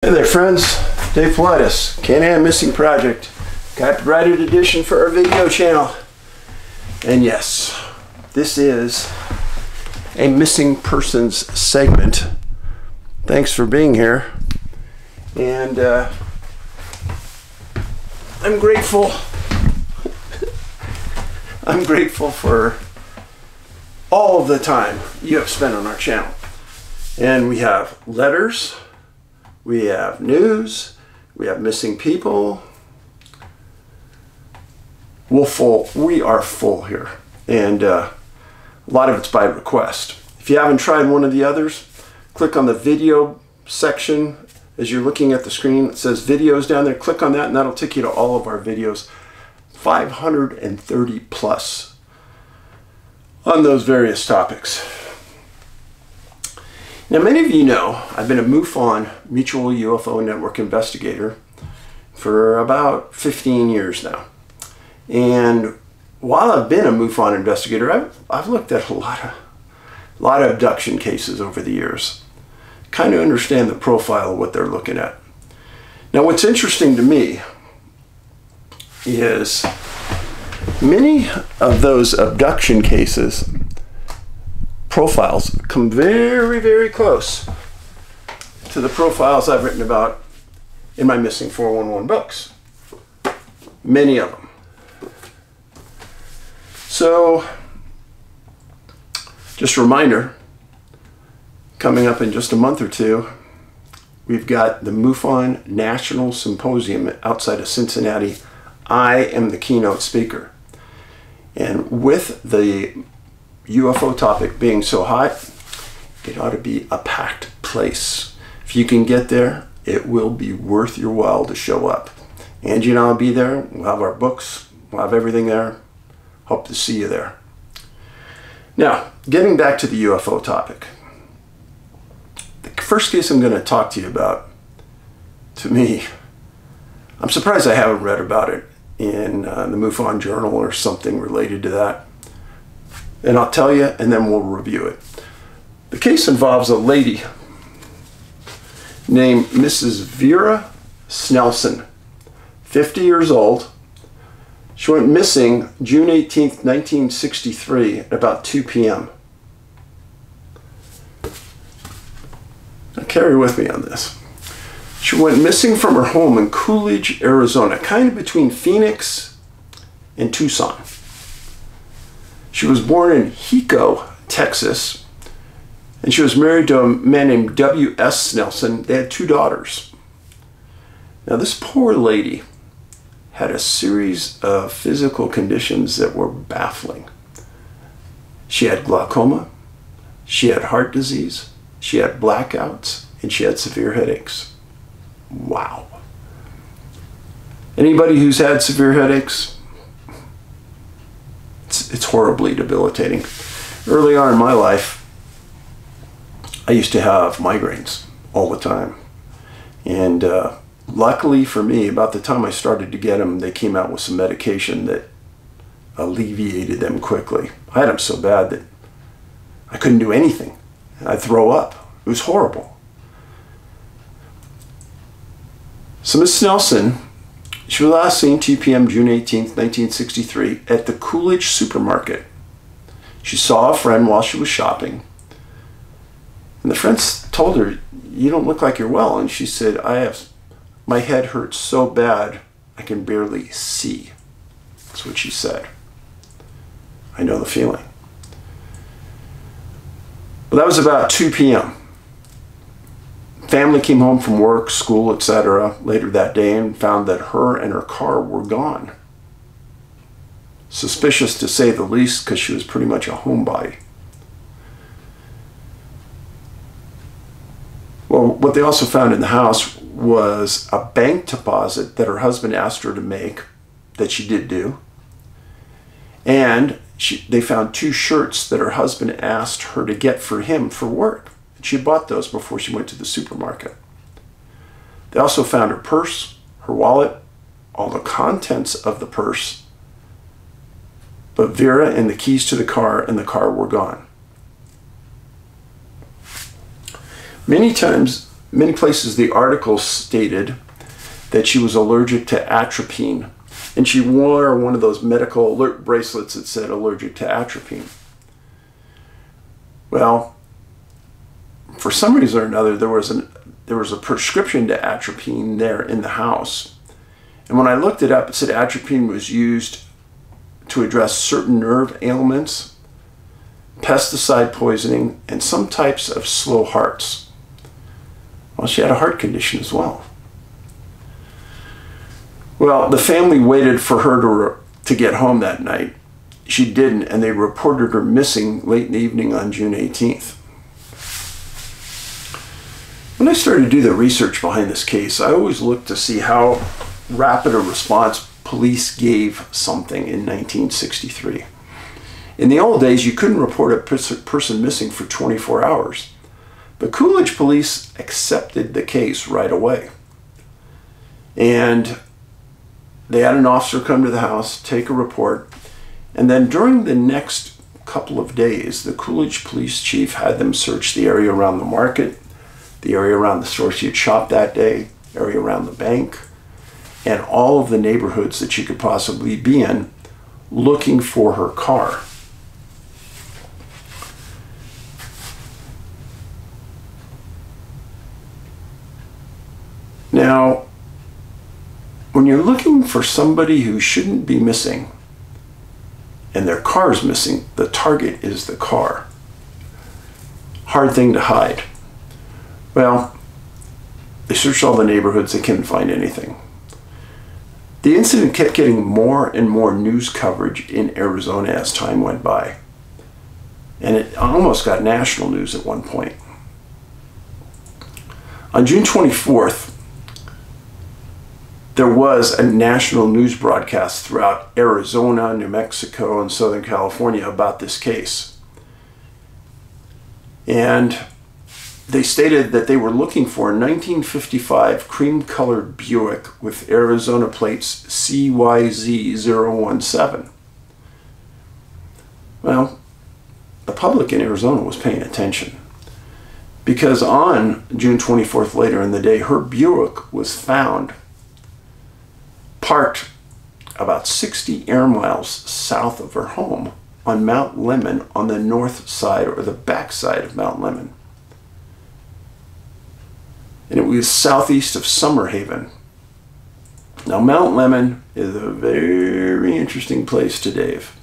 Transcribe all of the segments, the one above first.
Hey there friends, Dave Paulides, Can-Am Missing Project, copyrighted edition for our video channel. And yes, this is a missing persons segment. Thanks for being here. And I'm grateful. I'm grateful for all of the time you have spent on our channel. And we have letters, we have news, we have missing people. We are full here, and a lot of it's by request. If you haven't tried one of the others, click on the video section as you're looking at the screen. It says videos down there. Click on that and that'll take you to all of our videos, 530 plus on those various topics. Now, many of you know I've been a MUFON, Mutual UFO Network investigator, for about 15 years now. And while I've been a MUFON investigator, I've looked at a lot of abduction cases over the years. Kind of understand the profile of what they're looking at. Now, what's interesting to me is many of those abduction cases profiles come very, very close to the profiles I've written about in my Missing 411 books. Many of them. So, just a reminder, coming up in just a month or two, we've got the MUFON National Symposium outside of Cincinnati. I am the keynote speaker. And with the UFO topic being so hot, it ought to be a packed place. If you can get there, it will be worth your while to show up. Angie and I will be there. We'll have our books. We'll have everything there. Hope to see you there. Now, getting back to the UFO topic. The first case I'm going to talk to you about, to me, I'm surprised I haven't read about it in the MUFON Journal or something related to that. And I'll tell you, and then we'll review it. The case involves a lady named Mrs. Vera Snelson, 50 years old. She went missing June 18th, 1963 at about 2 p.m. Now carry with me on this. She went missing from her home in Coolidge, Arizona, kind of between Phoenix and Tucson. She was born in Hico, Texas, and she was married to a man named W.S. Snelson. They had 2 daughters. Now, this poor lady had a series of physical conditions that were baffling. She had glaucoma, she had heart disease, she had blackouts, and she had severe headaches. Wow. Anybody who's had severe headaches, it's horribly debilitating. Early on in my life, I used to have migraines all the time. And luckily for me, about the time I started to get them, they came out with some medication that alleviated them quickly. I had them so bad that I couldn't do anything. I'd throw up. It was horrible. So Miss Snelson, she was last seen 2 p.m. June 18th, 1963 at the Coolidge supermarket. She saw a friend while she was shopping. And the friend told her, "You don't look like you're well." And she said, "My head hurts so bad, I can barely see." That's what she said. I know the feeling. Well, that was about 2 p.m. Family came home from work, school, etc. later that day and found that her and her car were gone. Suspicious to say the least, because she was pretty much a homebody. Well, what they also found in the house was a bank deposit that her husband asked her to make, that she did do. And they found 2 shirts that her husband asked her to get for him for work. She bought those before she went to the supermarket. They also found her purse, her wallet, all the contents of the purse, but Vera and the keys to the car and the car were gone. Many times many places the article stated that she was allergic to atropine, and she wore one of those medical alert bracelets that said allergic to atropine. Well, for some reason or another, there was a prescription to atropine there in the house. And when I looked it up, it said atropine was used to address certain nerve ailments, pesticide poisoning, and some types of slow hearts. Well, she had a heart condition as well. Well, the family waited for her to get home that night. She didn't, and they reported her missing late in the evening on June 18th. When I started to do the research behind this case, I always looked to see how rapid a response police gave something in 1963. In the old days, you couldn't report a person missing for 24 hours. But Coolidge police accepted the case right away. And they had an officer come to the house, take a report, and then during the next couple of days, the Coolidge police chief had them search the area around the market, the area around the store she had shopped that day, area around the bank, and all of the neighborhoods that she could possibly be in, looking for her car. Now, when you're looking for somebody who shouldn't be missing, and their car is missing, the target is the car. Hard thing to hide. Well, they searched all the neighborhoods, they couldn't find anything. The incident kept getting more and more news coverage in Arizona as time went by. And it almost got national news at one point. On June 24th, there was a national news broadcast throughout Arizona, New Mexico, and Southern California about this case. And they stated that they were looking for a 1955 cream-colored Buick with Arizona plates CYZ017. Well, the public in Arizona was paying attention, because on June 24th, later in the day, her Buick was found parked about 60 air miles south of her home on Mount Lemmon, on the north side or the back side of Mount Lemmon. And it was southeast of Summerhaven. Now, Mount Lemmon is a very interesting place to Dave.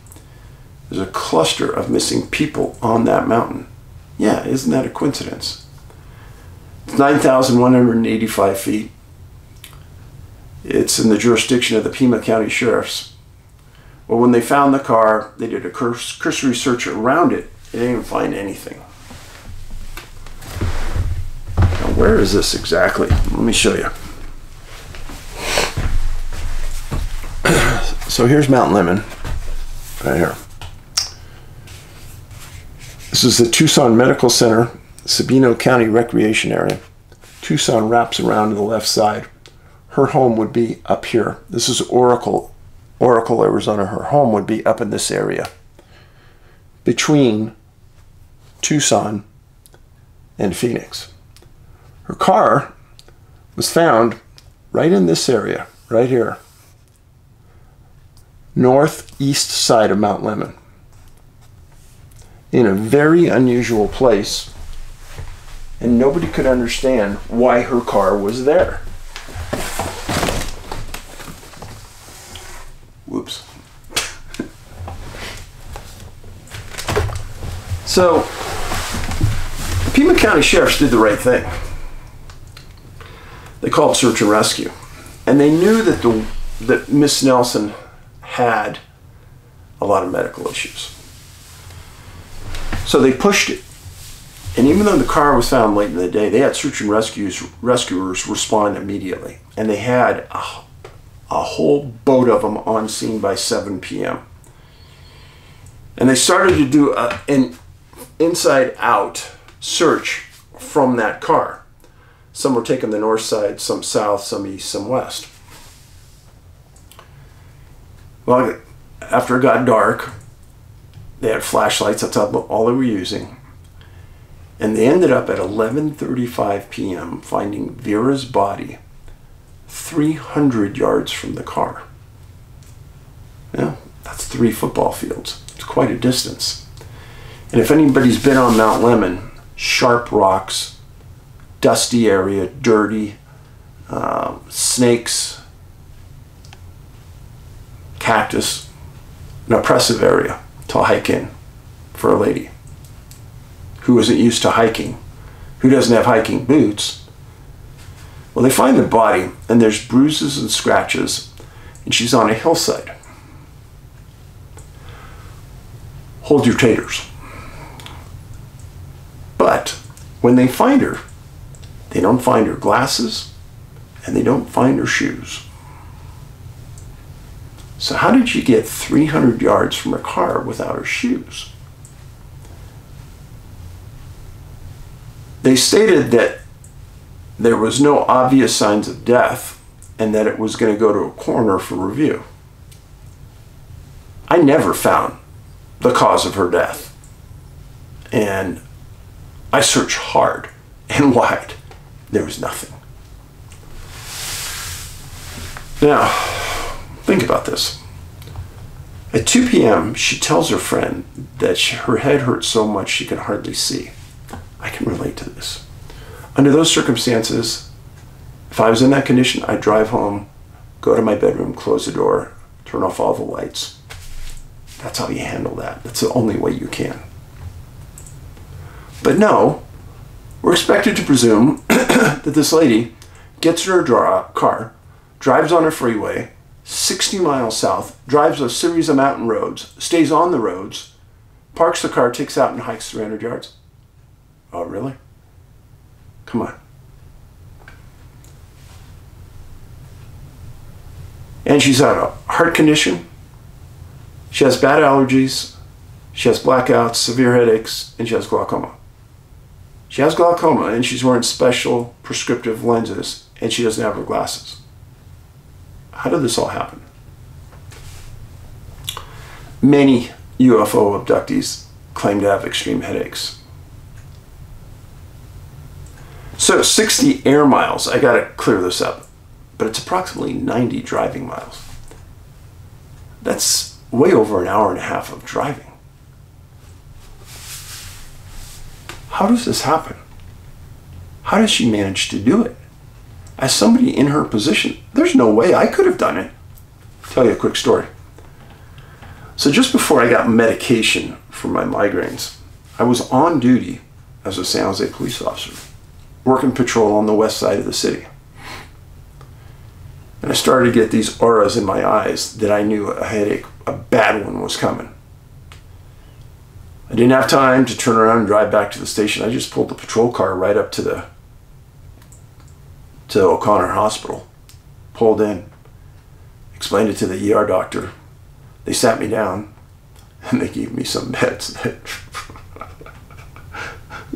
There's a cluster of missing people on that mountain. Yeah, isn't that a coincidence? It's 9,185 feet. It's in the jurisdiction of the Pima County Sheriffs. Well, when they found the car, they did a cursory search around it. They didn't even find anything. Now, where is this exactly? Let me show you. So here's Mount Lemmon, right here. This is the Tucson Medical Center, Sabino County Recreation Area. Tucson wraps around to the left side. Her home would be up here. This is Oracle, Arizona. Her home would be up in this area, between Tucson and Phoenix. Her car was found right in this area, right here, northeast side of Mount Lemmon, in a very unusual place, and nobody could understand why her car was there. Whoops. So, the Pima County Sheriffs did the right thing. They called search and rescue. And they knew that Miss Nelson had a lot of medical issues. So they pushed it. And even though the car was found late in the day, they had search and rescuers respond immediately. And they had a whole boat of them on scene by 7 p.m. And they started to do an inside-out search from that car. Some were taking the north side, some south, some east, some west. Well, after it got dark, they had flashlights, that's all they were using. And they ended up at 11:35 p.m. finding Vera's body 300 yards from the car. Yeah, that's 3 football fields. It's quite a distance. And if anybody's been on Mount Lemmon, sharp rocks, dusty area, dirty, snakes, cactus, an oppressive area to hike in for a lady who isn't used to hiking, who doesn't have hiking boots. Well, they find the body, and there's bruises and scratches, and she's on a hillside. Hold your taters. But when they find her, they don't find her glasses, and they don't find her shoes. So how did she get 300 yards from her car without her shoes? They stated that there was no obvious signs of death and that it was going to go to a coroner for review. I never found the cause of her death. And I searched hard and wide. There was nothing. Now, think about this. At 2 p.m., she tells her friend that her head hurts so much she can hardly see. I can relate to this. Under those circumstances, if I was in that condition, I'd drive home, go to my bedroom, close the door, turn off all the lights. That's how you handle that. That's the only way you can. But no, we're expected to presume that this lady gets in her car, drives on a freeway, 60 miles south, drives a series of mountain roads, stays on the roads, parks the car, takes out and hikes 300 yards. Oh, really? Come on. And she's had a heart condition. She has bad allergies. She has blackouts, severe headaches, and she has glaucoma. She has glaucoma, and she's wearing special prescriptive lenses, and she doesn't have her glasses. How did this all happen? Many UFO abductees claim to have extreme headaches. So 60 air miles, I gotta clear this up, but it's approximately 90 driving miles. That's way over an hour and a half of driving. How does this happen? How does she manage to do it? As somebody in her position, there's no way I could have done it. I'll tell you a quick story. So just before I got medication for my migraines, I was on duty as a San Jose police officer, working patrol on the west side of the city. And I started to get these auras in my eyes that I knew a headache, a bad one, was coming. I didn't have time to turn around and drive back to the station. I just pulled the patrol car right up to O'Connor Hospital, pulled in, explained it to the ER doctor. They sat me down and they gave me some meds that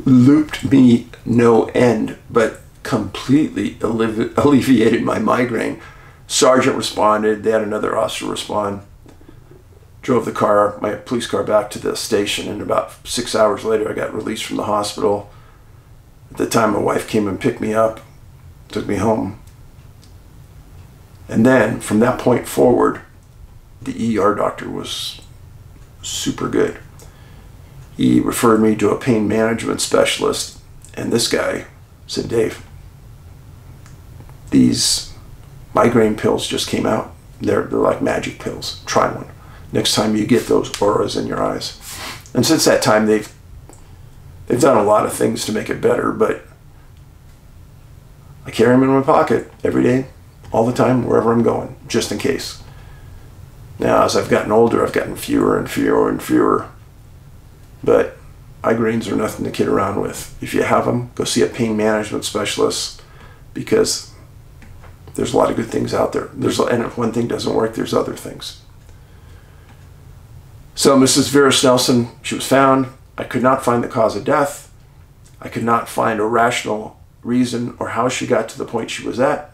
looped me no end, but completely alleviated my migraine. Sergeant responded, they had another officer respond, drove the car, my police car, back to the station, and about 6 hours later I got released from the hospital. At the time my wife came and picked me up, took me home. And then from that point forward, the ER doctor was super good. He referred me to a pain management specialist, and this guy said, Dave, these migraine pills just came out. They're like magic pills. Try one. Next time you get those auras in your eyes. And since that time, they've done a lot of things to make it better, but I carry them in my pocket every day, all the time, wherever I'm going, just in case. Now, as I've gotten older, I've gotten fewer and fewer and fewer. But migraines are nothing to kid around with. If you have them, go see a pain management specialist, because there's a lot of good things out there. And if one thing doesn't work, there's other things. So Mrs. Vera Snelson, she was found. I could not find the cause of death. I could not find a rational reason or how she got to the point she was at.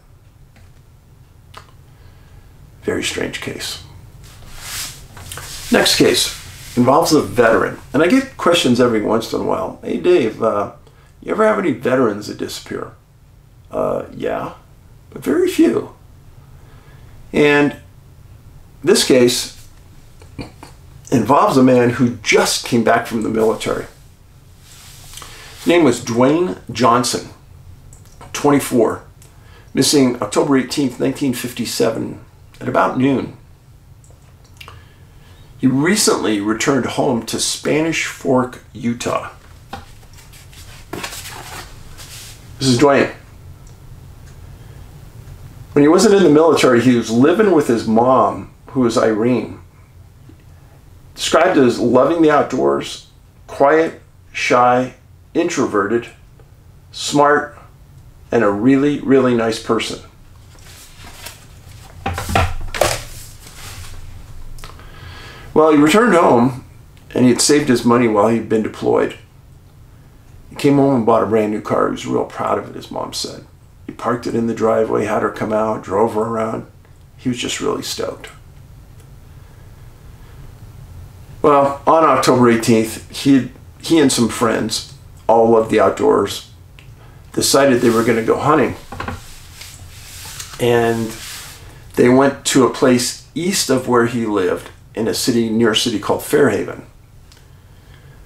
Very strange case. Next case involves a veteran. And I get questions every once in a while. Hey, Dave, You ever have any veterans that disappear? Yeah, but very few. And this case involves a man who just came back from the military. His name was Dwayne Johnson, 24, missing October 18th, 1957 at about noon. He recently returned home to Spanish Fork, Utah. This is Dwayne. When he wasn't in the military, he was living with his mom, who was Irene. Described as loving the outdoors, quiet, shy, introverted, smart, and a really, really nice person. Well, he returned home, and he had saved his money while he'd been deployed. He came home and bought a brand new car. He was real proud of it, his mom said. He parked it in the driveway, had her come out, drove her around. He was just really stoked. Well, on October 18th, he and some friends, all loved the outdoors, decided they were going to go hunting. And they went to a place east of where he lived, in a city, near a city called Fairhaven.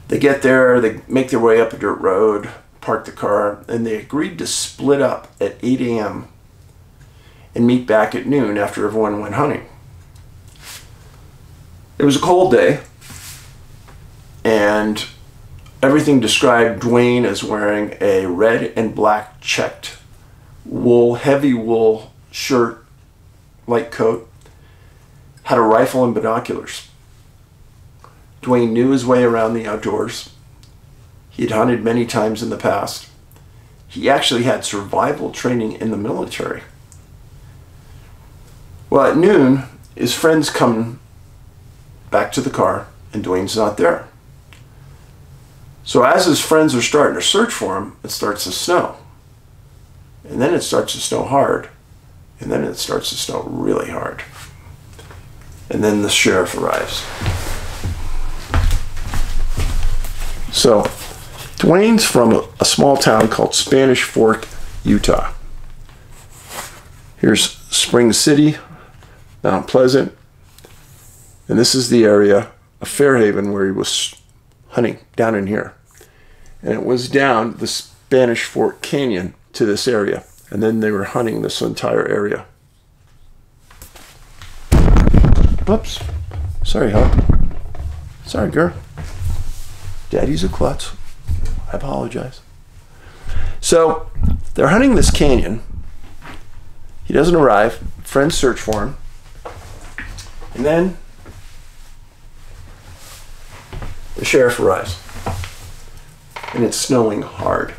They get there, they make their way up a dirt road, park the car, and they agreed to split up at 8 a.m. and meet back at noon after everyone went hunting. It was a cold day, and everything described Dwayne as wearing a red and black checked wool, heavy wool shirt, light coat, had a rifle and binoculars. Dwayne knew his way around the outdoors. He had hunted many times in the past. He actually had survival training in the military. Well, at noon, his friends come back to the car, and Dwayne's not there. So as his friends are starting to search for him, it starts to snow. And then it starts to snow hard. And then it starts to snow really hard. And then the sheriff arrives. So, Dwayne's from a small town called Spanish Fork, Utah. Here's Spring City, Mount Pleasant, and this is the area of Fairhaven where he was hunting, down in here. And it was down the Spanish Fork Canyon to this area, and then they were hunting this entire area. Oops. Sorry, huh? Sorry, girl. Daddy's a klutz. I apologize. So, they're hunting this canyon. He doesn't arrive. Friends search for him. And then the sheriff arrives. And it's snowing hard.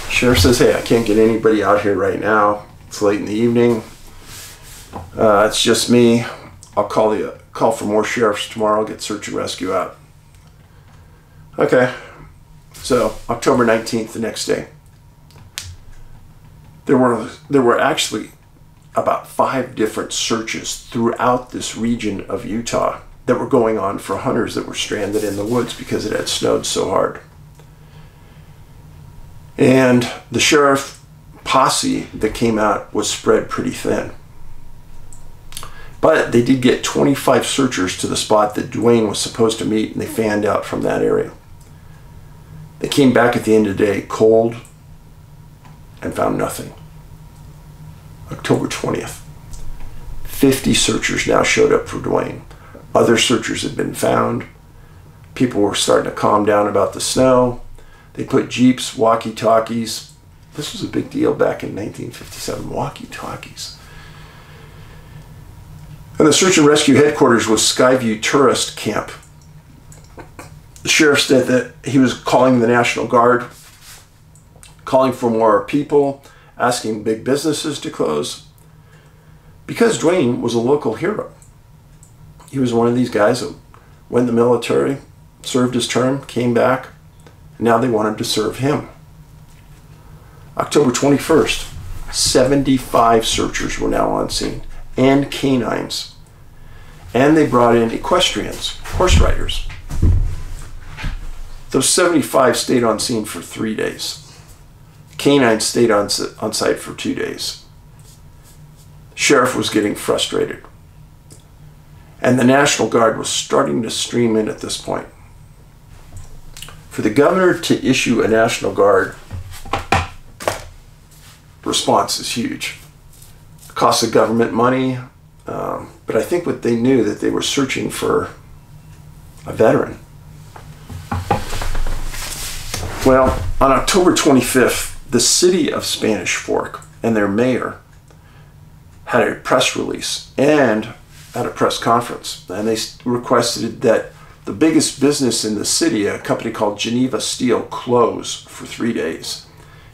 Sheriff says, hey, I can't get anybody out here right now. It's late in the evening. It's just me. I'll call for more sheriffs tomorrow. Get search and rescue out. Okay. So October 19th, the next day, there were actually about 5 different searches throughout this region of Utah that were going on for hunters that were stranded in the woods because it had snowed so hard. And the sheriff posse that came out was spread pretty thin. But they did get 25 searchers to the spot that Dwayne was supposed to meet, and they fanned out from that area. They came back at the end of the day cold and found nothing. October 20th. 50 searchers now showed up for Dwayne. Other searchers had been found. People were starting to calm down about the snow. They put jeeps, walkie-talkies. This was a big deal back in 1957, walkie-talkies. And the search and rescue headquarters was Skyview Tourist Camp. The sheriff said that he was calling the National Guard, calling for more people, asking big businesses to close, because Dwayne was a local hero. He was one of these guys that went in the military, served his term, came back, and now they wanted to serve him. October 21st, 75 searchers were now on scene, and canines. And they brought in equestrians, horse riders. Those 75 stayed on scene for 3 days. Canines stayed on site for 2 days. Sheriff was getting frustrated. And the National Guard was starting to stream in at this point. For the governor to issue a National Guard response is huge. It costs the government money, but I think what they knew that they were searching for a veteran. Well, on October 25th, the city of Spanish Fork and their mayor had a press release and had a press conference, and they requested that the biggest business in the city, a company called Geneva Steel, close for 3 days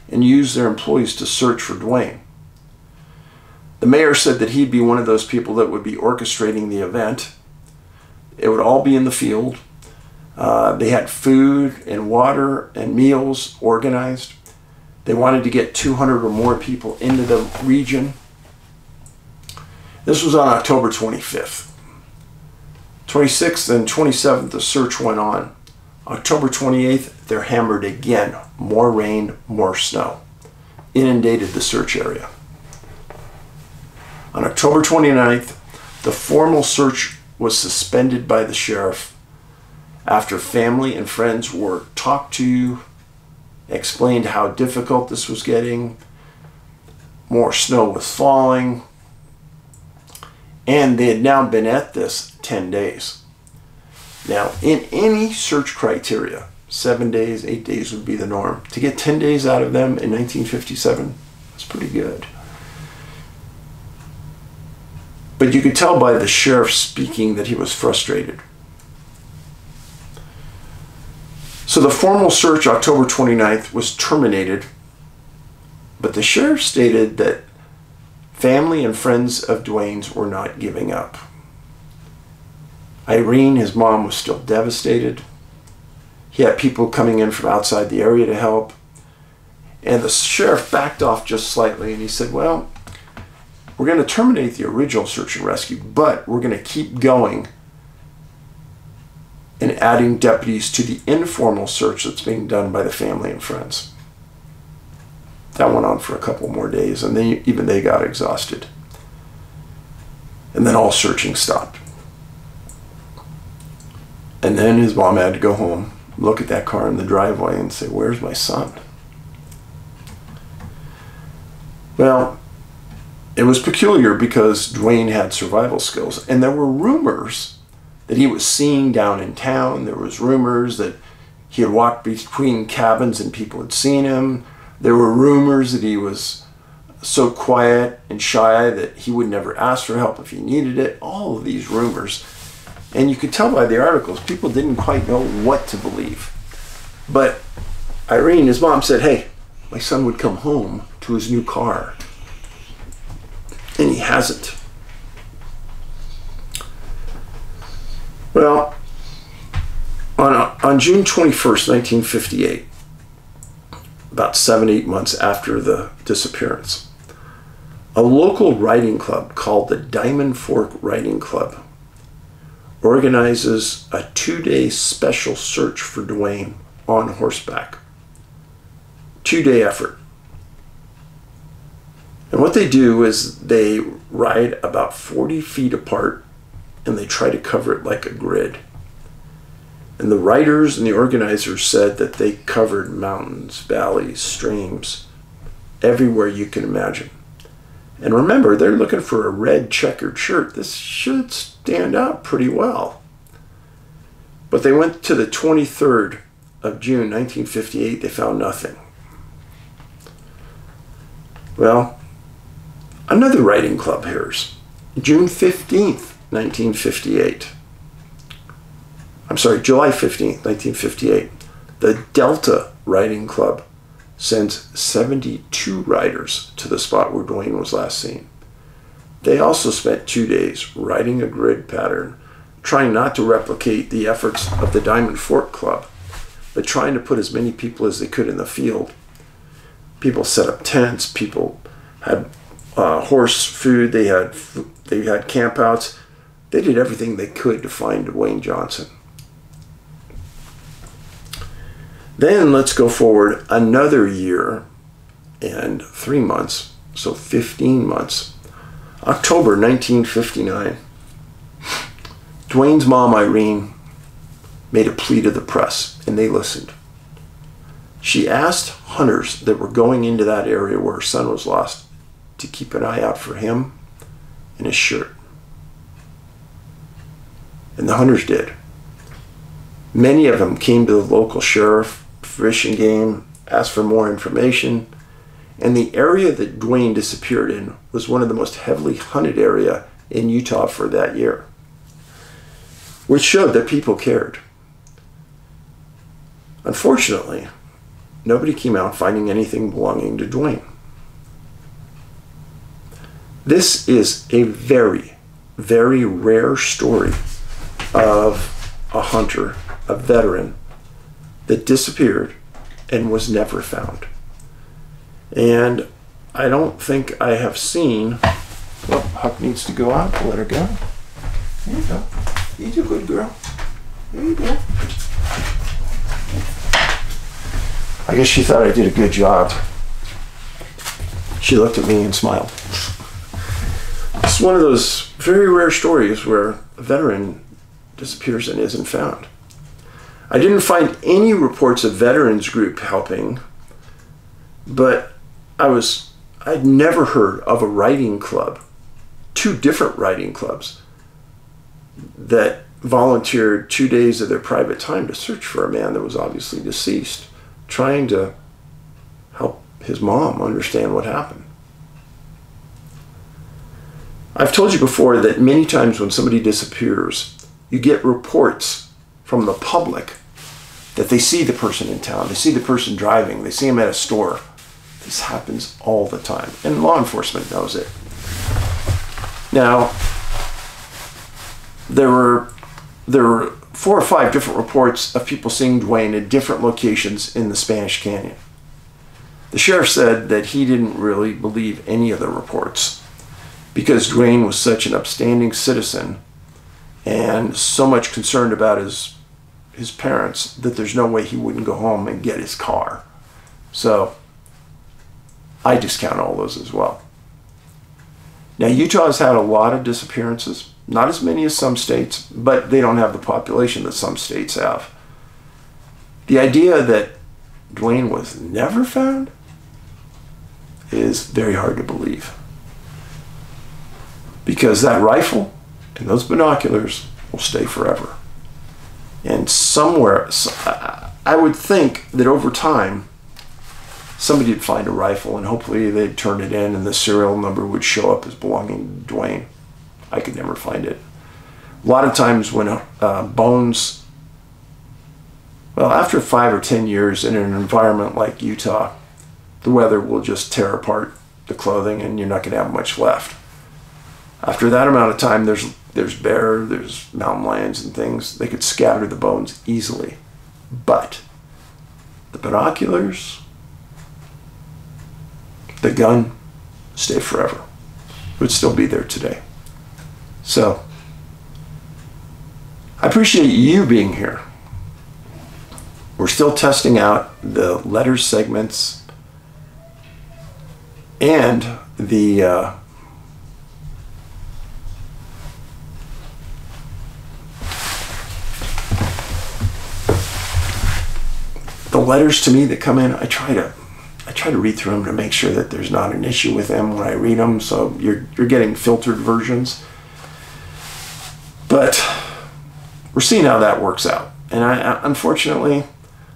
and use their employees to search for Dwayne. The mayor said that he'd be one of those people that would be orchestrating the event. It would all be in the field. They had food and water and meals organized. They wanted to get 200 or more people into the region. This was on October 25th. 26th and 27th, the search went on. October 28th, they're hammered again. More rain, more snow. Inundated the search area. On October 29th, the formal search was suspended by the sheriff after family and friends were talked to, explained how difficult this was getting, more snow was falling, and they had now been at this 10 days. Now, in any search criteria, 7 days, 8 days would be the norm. To get 10 days out of them in 1957, that's pretty good. But you could tell by the sheriff speaking that he was frustrated. So the formal search, October 29th, was terminated, but the sheriff stated that family and friends of Dwayne's were not giving up. Irene, his mom, was still devastated. He had people coming in from outside the area to help. And the sheriff backed off just slightly and he said, well, we're going to terminate the original search and rescue, but we're going to keep going and adding deputies to the informal search that's being done by the family and friends. That went on for a couple more days, and even they got exhausted. And then all searching stopped. And then his mom had to go home, look at that car in the driveway and say, where's my son? Well, it was peculiar because Dwayne had survival skills, and there were rumors that he was seen down in town. There was rumors that he had walked between cabins and people had seen him. There were rumors that he was so quiet and shy that he would never ask for help if he needed it. All of these rumors. And you could tell by the articles, people didn't quite know what to believe. But Irene, his mom, said, hey, my son would come home to his new car. And he hasn't. Well, on June 21st, 1958, about 7-8 months after the disappearance, a local riding club called the Diamond Fork Riding Club organizes a 2-day special search for Dwayne on horseback. 2-day effort. And what they do is they ride about 40 feet apart and they try to cover it like a grid. And the riders and the organizers said that they covered mountains, valleys, streams, everywhere you can imagine. And remember, they're looking for a red checkered shirt. This should stand out pretty well. But they went to the 23rd of June, 1958. They found nothing. Well, another riding club hears. June 15th, 1958. I'm sorry, July 15th, 1958. The Delta Riding Club sends 72 riders to the spot where Dwayne was last seen. They also spent 2 days riding a grid pattern, trying not to replicate the efforts of the Diamond Fork Club, but trying to put as many people as they could in the field. People set up tents, people had horse food, they had campouts. They did everything they could to find Dwayne Johnson. Then let's go forward another year and 3 months, so 15 months. October 1959. Dwayne's mom, Irene, made a plea to the press, and they listened. She asked hunters that were going into that area where her son was lost to keep an eye out for him and his shirt. And the hunters did. Many of them came to the local sheriff, Fish and Game, asked for more information, and the area that Dwayne disappeared in was one of the most heavily hunted area in Utah for that year, which showed that people cared. Unfortunately, nobody came out finding anything belonging to Dwayne. This is a very, very rare story of a hunter, a veteran, that disappeared and was never found. And I don't think I have seen... Well, Huck needs to go out. Let her go. There you go. You're a good girl. There you go. I guess she thought I did a good job. She looked at me and smiled. It's one of those very rare stories where a veteran disappears and isn't found. I didn't find any reports of veterans group helping, but I'd never heard of a writing club, 2 different writing clubs, that volunteered 2 days of their private time to search for a man that was obviously deceased, trying to help his mom understand what happened. I've told you before that many times when somebody disappears, you get reports from the public that they see the person in town, they see the person driving, they see him at a store. This happens all the time, and law enforcement knows it. Now, there were 4 or 5 different reports of people seeing Dwayne at different locations in the Spanish Canyon. The sheriff said that he didn't really believe any of the reports because Dwayne was such an upstanding citizen and so much concerned about his parents that there's no way he wouldn't go home and get his car. So I discount all those as well. Now, Utah has had a lot of disappearances, not as many as some states, but they don't have the population that some states have. The idea that Dwayne was never found is very hard to believe, because that rifle and those binoculars will stay forever. And somewhere, I would think that over time, somebody would find a rifle and hopefully they'd turn it in and the serial number would show up as belonging to Dwayne. I could never find it. A lot of times when bones, well, after 5 or 10 years in an environment like Utah, the weather will just tear apart the clothing and you're not going to have much left. After that amount of time, there's bear, there's mountain lions and things. They could scatter the bones easily. But the binoculars, the gun, stay forever. It would still be there today. So, I appreciate you being here. We're still testing out the letter segments and the letters to me that come in. I try to read through them to make sure that there's not an issue with them when I read them, so you're getting filtered versions. But we're seeing how that works out. And unfortunately,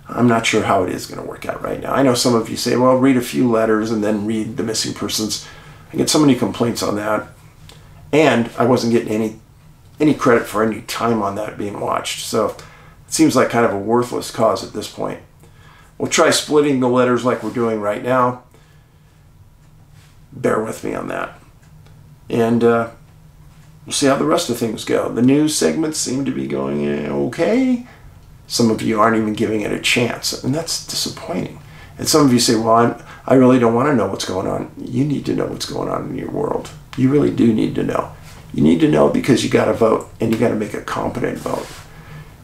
I'm not sure how it is going to work out right now. I know some of you say, well, read a few letters and then read the missing persons. I get so many complaints on that. And I wasn't getting any credit for any time on that being watched. So it seems like kind of a worthless cause at this point. We'll try splitting the letters like we're doing right now. Bear with me on that. And we'll see how the rest of things go. The news segments seem to be going okay. Some of you aren't even giving it a chance, and that's disappointing. And some of you say, well, I really don't want to know what's going on. You need to know what's going on in your world. You really do need to know. You need to know because you got to vote, and you got to make a competent vote.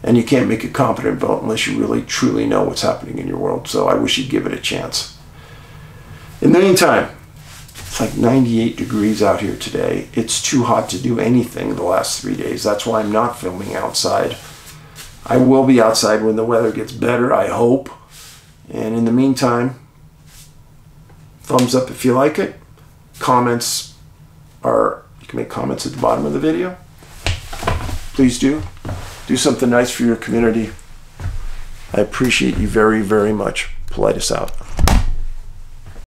And you can't make a competent vote unless you really truly know what's happening in your world. So I wish you'd give it a chance. In the meantime, it's like 98 degrees out here today. It's too hot to do anything the last 3 days. That's why I'm not filming outside. I will be outside when the weather gets better, I hope. And in the meantime, thumbs up if you like it. Comments are, you can make comments at the bottom of the video. Please do. Do something nice for your community. I appreciate you very, very much. Paulides out.